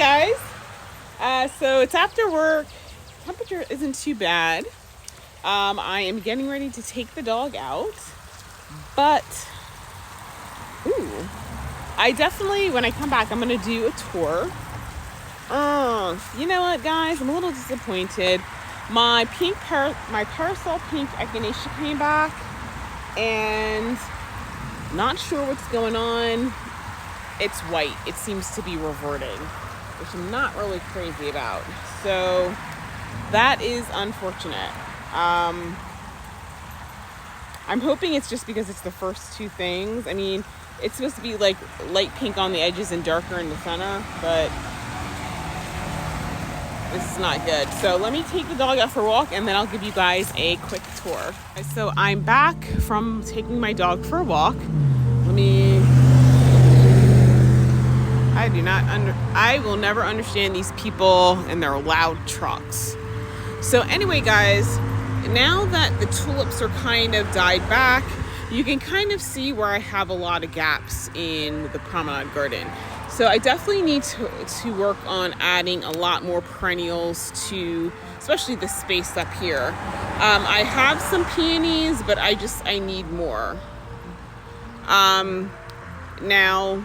guys. So it's after work. Temperature isn't too bad. I am getting ready to take the dog out, but I definitely, when I come back, I'm gonna do a tour. You know what, guys? I'm a little disappointed. My parasol pink echinacea came back, and not sure what's going on. It's white. It seems to be reverting, which I'm not really crazy about. So that is unfortunate. I'm hoping it's just because it's the first two things. I mean, it's supposed to be like light pink on the edges and darker in the center, but this is not good. So let me take the dog out for a walk and then I'll give you guys a quick tour. So I'm back from taking my dog for a walk. I will never understand these people and their loud trucks. So anyway, guys, now that the tulips are kind of died back, you can kind of see where I have a lot of gaps in the promenade garden. So I definitely need to work on adding a lot more perennials to, especially the space up here. I have some peonies, but I need more. Now,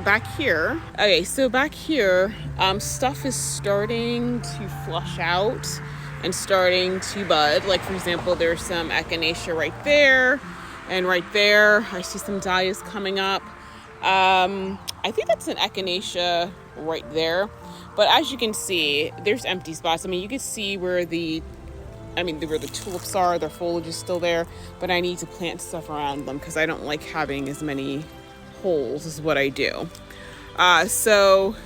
back here, stuff is starting to flush out and starting to bud. Like, for example, there's some echinacea right there, and right there I see some dahlias coming up. I think that's an echinacea right there, but as you can see, there's empty spots. I mean, you can see where the tulips are. Their foliage is still there, but I need to plant stuff around them because I don't like having as many holes as what I do. So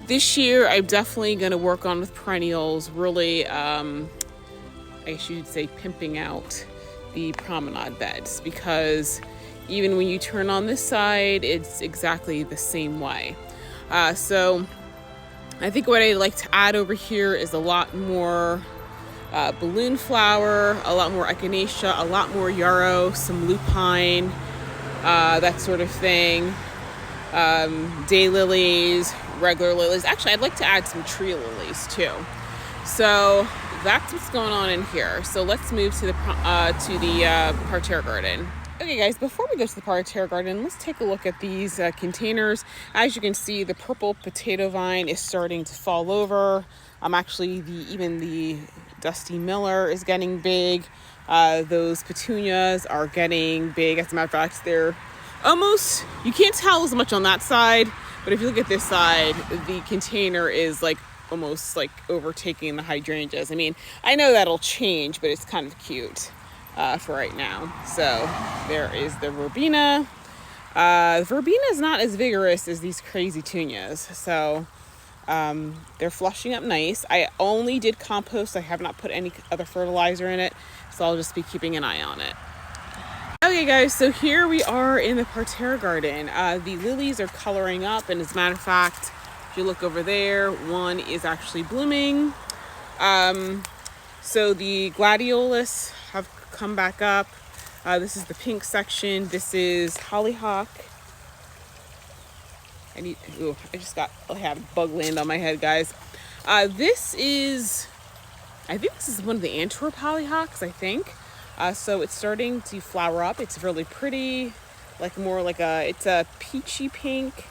this year I'm definitely going to work on with perennials, really, I should say pimping out the promenade beds, because even when you turn on this side, it's exactly the same way. So I think what I'd like to add over here is a lot more balloon flower, a lot more echinacea, a lot more yarrow, some lupine, that sort of thing. Daylilies, regular lilies. Actually, I'd like to add some tree lilies too. So that's what's going on in here. So let's move to the Parterra Garden. Okay, guys, before we go to the Parterra Garden, let's take a look at these containers. As you can see, the purple potato vine is starting to fall over. Actually, even the Dusty Miller is getting big. Those petunias are getting big. As a matter of fact, they're almost, you can't tell as much on that side, but if you look at this side, the container is like almost like overtaking the hydrangeas. I mean, I know that'll change, but it's kind of cute for right now. So there is the Verbena. Verbena is not as vigorous as these crazy tunias, so they're flushing up nice. I only did compost. I have not put any other fertilizer in it, so I'll just be keeping an eye on it. Okay, guys, so here we are in the Parterra Garden. The lilies are coloring up, and as a matter of fact, if you look over there, one is actually blooming. So the gladiolus have come back up. This is the pink section. This is hollyhock. I have bug land on my head, guys. This is one of the Antwerp hollyhocks, I think. So it's starting to flower up. It's really pretty, it's a peachy pink.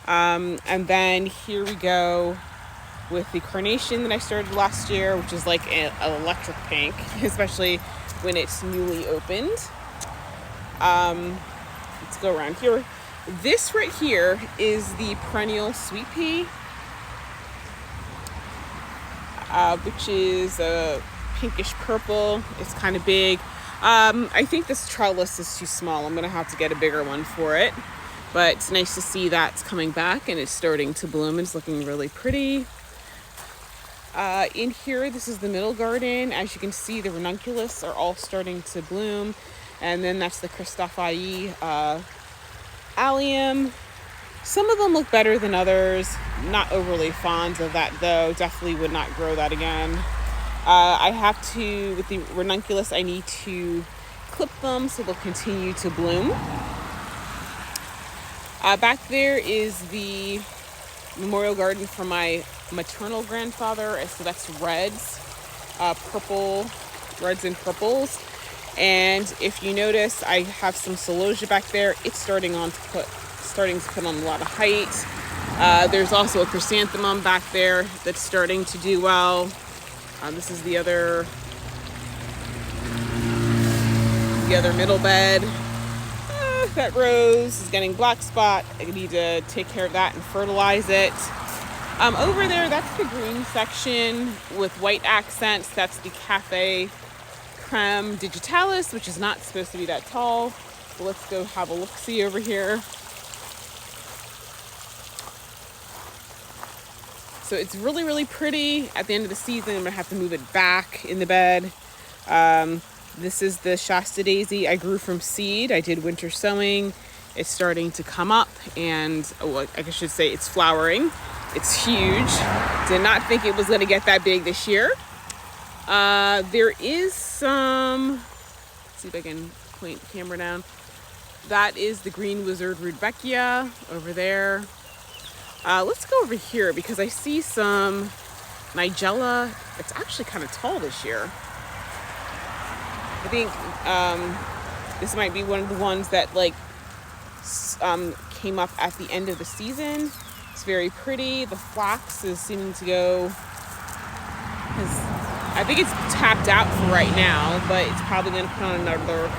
And then here we go with the carnation that I started last year, which is like an electric pink, especially when it's newly opened. Let's go around here. This right here is the Perennial Sweet Pea, which is a pinkish purple. It's kind of big. I think this trellis is too small. I'm going to have to get a bigger one for it. But it's nice to see that's coming back and it's starting to bloom. It's looking really pretty. In here, this is the middle garden. As you can see, the ranunculus are all starting to bloom. And then that's the Christophai allium. Some of them look better than others. Not overly fond of that, though. Definitely would not grow that again. With the ranunculus, I need to clip them so they'll continue to bloom. Back there is the memorial garden from my maternal grandfather. So that's reds, reds and purples. And if you notice, I have some celosia back there. It's starting to put on a lot of height. There's also a chrysanthemum back there that's starting to do well. This is the other middle bed. That rose is getting black spot. I need to take care of that and fertilize it. Over there, that's the green section with white accents. That's the Cafe Creme Digitalis, which is not supposed to be that tall. So let's go have a look-see over here. So it's really, really pretty. At the end of the season, I'm gonna have to move it back in the bed. This is the Shasta Daisy I grew from seed. I did winter sowing. It's starting to come up, and I should say it's flowering. It's huge. Did not think it was gonna get that big this year. There is some, let's see if I can point the camera down. That is the green wizard rudbeckia over there. Let's go over here because I see some nigella. It's actually kind of tall this year. I think this might be one of the ones that came up at the end of the season. It's very pretty. The flax is seeming to go, because I think it's tapped out for right now, but it's probably going to put on another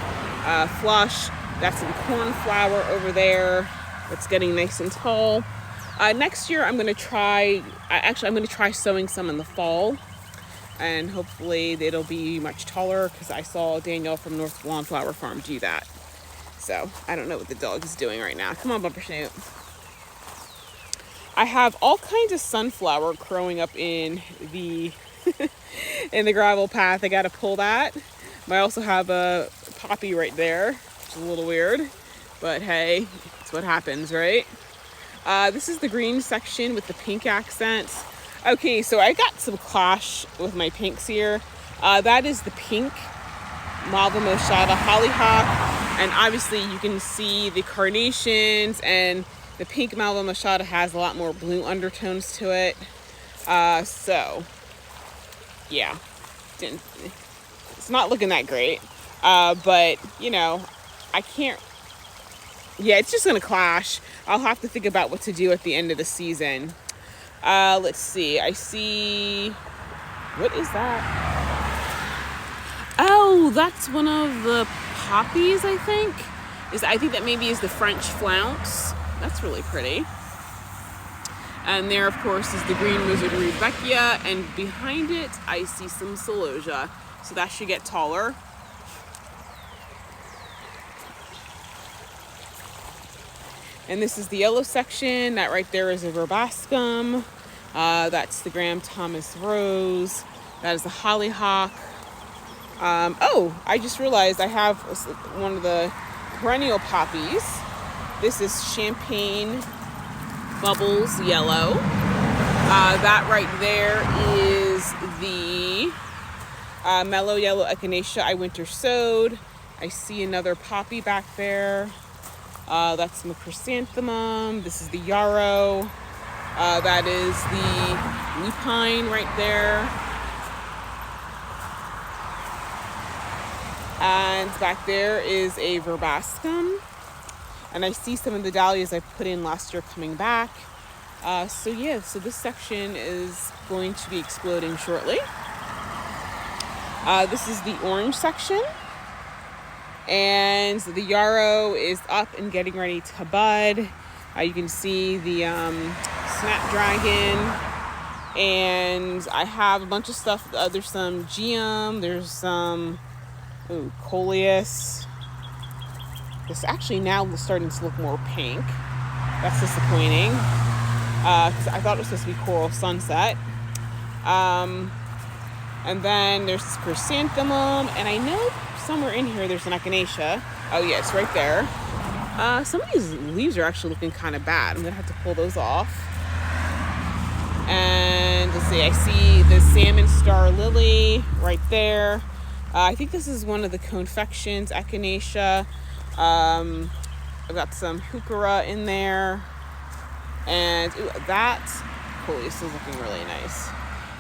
flush. That's some cornflower over there that's getting nice and tall. Next year I'm going to try sowing some in the fall, and hopefully it'll be much taller because I saw Danielle from North Lawn Flower Farm do that. So I don't know what the dog is doing right now. Come on, Bumper Snoot. I have all kinds of sunflower growing up in the in the gravel path. I got to pull that. I also have a poppy right there, which is a little weird, but hey, it's what happens, right? This is the green section with the pink accents. Okay, so I got some clash with my pinks here. That is the pink Malva Moschata Hollyhock, and obviously you can see the carnations, and the pink Malva Moschata has a lot more blue undertones to it. So yeah, it's not looking that great, but I can't. Yeah, it's just gonna clash. I'll have to think about what to do at the end of the season. Let's see. I see. What is that? Oh, that's one of the poppies, I think. I think that maybe is the French flounce. That's really pretty. And there, of course, is the green wizard rudbeckia, and behind it, I see some celosia. So that should get taller. And this is the yellow section. That right there is a verbascum. That's the Graham Thomas rose. That is the hollyhock. I just realized I have one of the perennial poppies. This is champagne bubbles yellow. That right there is the mellow yellow echinacea I winter sowed. I see another poppy back there. That's the chrysanthemum. This is the yarrow. That is the lupine right there. And back there is a verbascum. And I see some of the dahlias I put in last year coming back. So this section is going to be exploding shortly. This is the orange section. And the yarrow is up and getting ready to bud. You can see the snapdragon, and I have a bunch of stuff. There's some geum, there's some coleus. This actually now is starting to look more pink. That's disappointing because I thought it was supposed to be coral sunset. And then there's this chrysanthemum, and I know somewhere in here there's an echinacea. Oh yeah, it's right there. Some of these leaves are actually looking kind of bad. I'm gonna have to pull those off. And let's see, I see the salmon star lily right there. I think this is one of the confections echinacea. I've got some heuchera in there. And ooh, that coleus is looking really nice.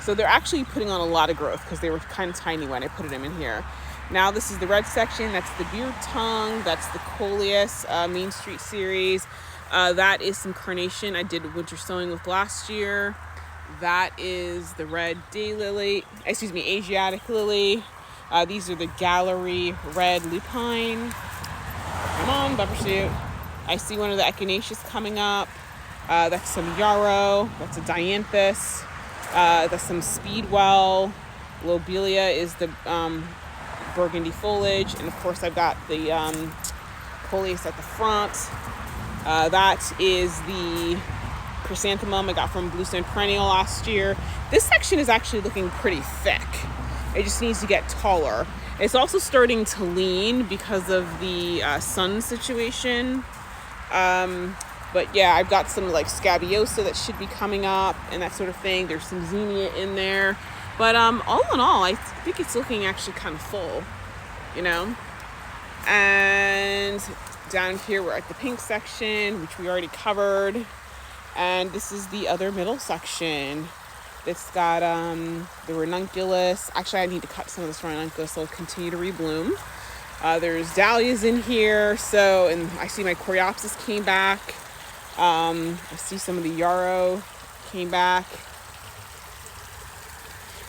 So they're actually putting on a lot of growth because they were kind of tiny when I put them in here. Now this is the red section. That's the beard tongue. That's the coleus Main Street series. That is some carnation I did winter sowing with last year. That is the red Asiatic lily. These are the gallery red lupine. Come on, bumbershoot. I see one of the echinaceas coming up. That's some yarrow. That's a dianthus. That's some speedwell. Lobelia is the burgundy foliage. And of course I've got the coleus at the front. That is the chrysanthemum I got from Bluestone Perennial last year. This section is actually looking pretty thick. It just needs to get taller. It's also starting to lean because of the sun situation. But yeah, I've got some like scabiosa that should be coming up and that sort of thing. There's some zinnia in there. But all in all, I think it's looking actually kind of full, you know? And down here, we're at the pink section, which we already covered. And this is the other middle section. It's got the ranunculus. Actually, I need to cut some of this ranunculus so it'll continue to rebloom. There's dahlias in here. So, and I see my coreopsis came back. I see some of the yarrow came back.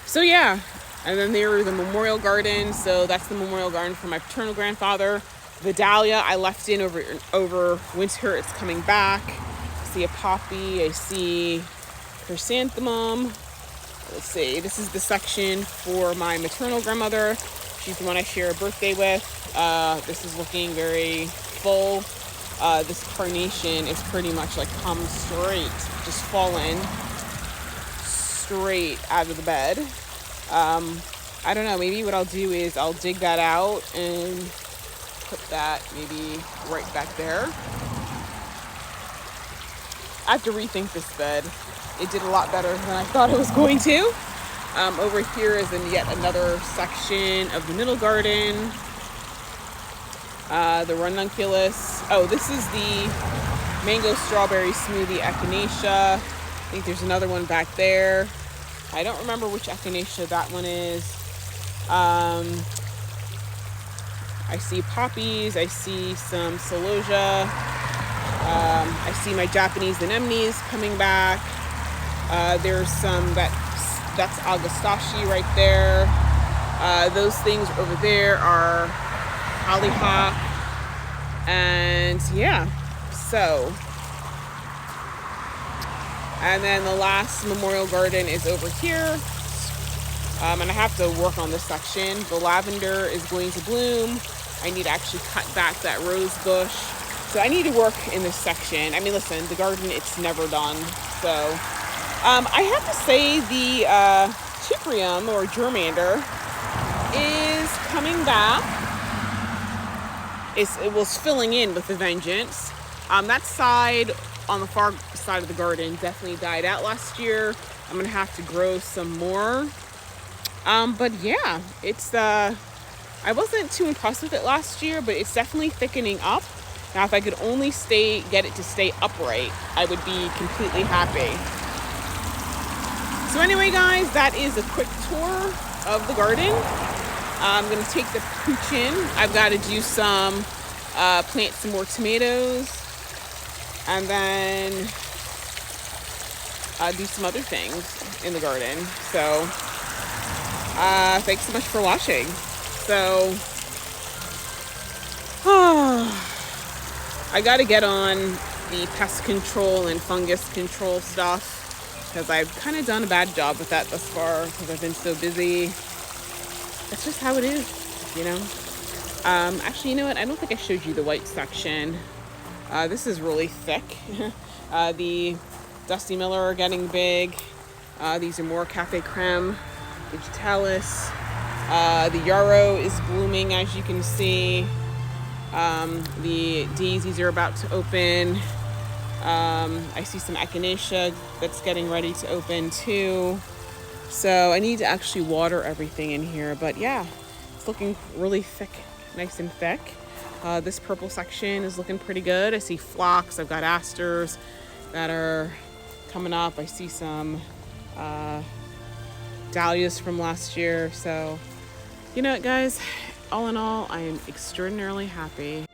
So yeah, and then there were the memorial garden. So that's the memorial garden for my paternal grandfather. The dahlia I left in over winter. It's coming back. I see a poppy. I see chrysanthemum. Let's see. This is the section for my maternal grandmother. She's the one I share a birthday with. This is looking very full. This carnation is pretty much like come straight, just fallen straight out of the bed. I don't know, maybe what I'll do is I'll dig that out and put that maybe right back there. I have to rethink this bed. It did a lot better than I thought it was going to. Over here is yet another section of the middle garden. The ranunculus. Oh, this is the mango strawberry smoothie echinacea. I think there's another one back there. I don't remember which echinacea that one is. I see poppies. I see some celosia. I see my Japanese anemones coming back. There's some that's Augustashi right there. Those things over there are Hollyhock. And yeah, so. And then the last memorial garden is over here. And I have to work on this section. The lavender is going to bloom. I need to actually cut back that rose bush. So I need to work in this section. I mean, listen, the garden, it's never done. So I have to say the Cyprium or germander is coming back. It was filling in with a vengeance. That side on the far side of the garden definitely died out last year. I'm gonna have to grow some more. But yeah, it's I wasn't too impressed with it last year, but it's definitely thickening up. Now, if I could only get it to stay upright, I would be completely happy. So anyway, guys, that is a quick tour of the garden. I'm gonna take the pooch in. I've got to do some plant some more tomatoes, and then do some other things in the garden. So thanks so much for watching. So I got to get on the pest control and fungus control stuff because I've kind of done a bad job with that thus far because I've been so busy. That's just how it is, you know. Actually, you know what? I don't think I showed you the white section. This is really thick. The Dusty Miller are getting big. These are more Cafe Creme, Digitalis. The yarrow is blooming, as you can see. The daisies are about to open. I see some echinacea that's getting ready to open too. So I need to actually water everything in here. But yeah, it's looking really thick, nice and thick. This purple section is looking pretty good. I see phlox, I've got asters, that are coming up. I see some dahlias from last year. So, you know what, guys? All in all, I am extraordinarily happy.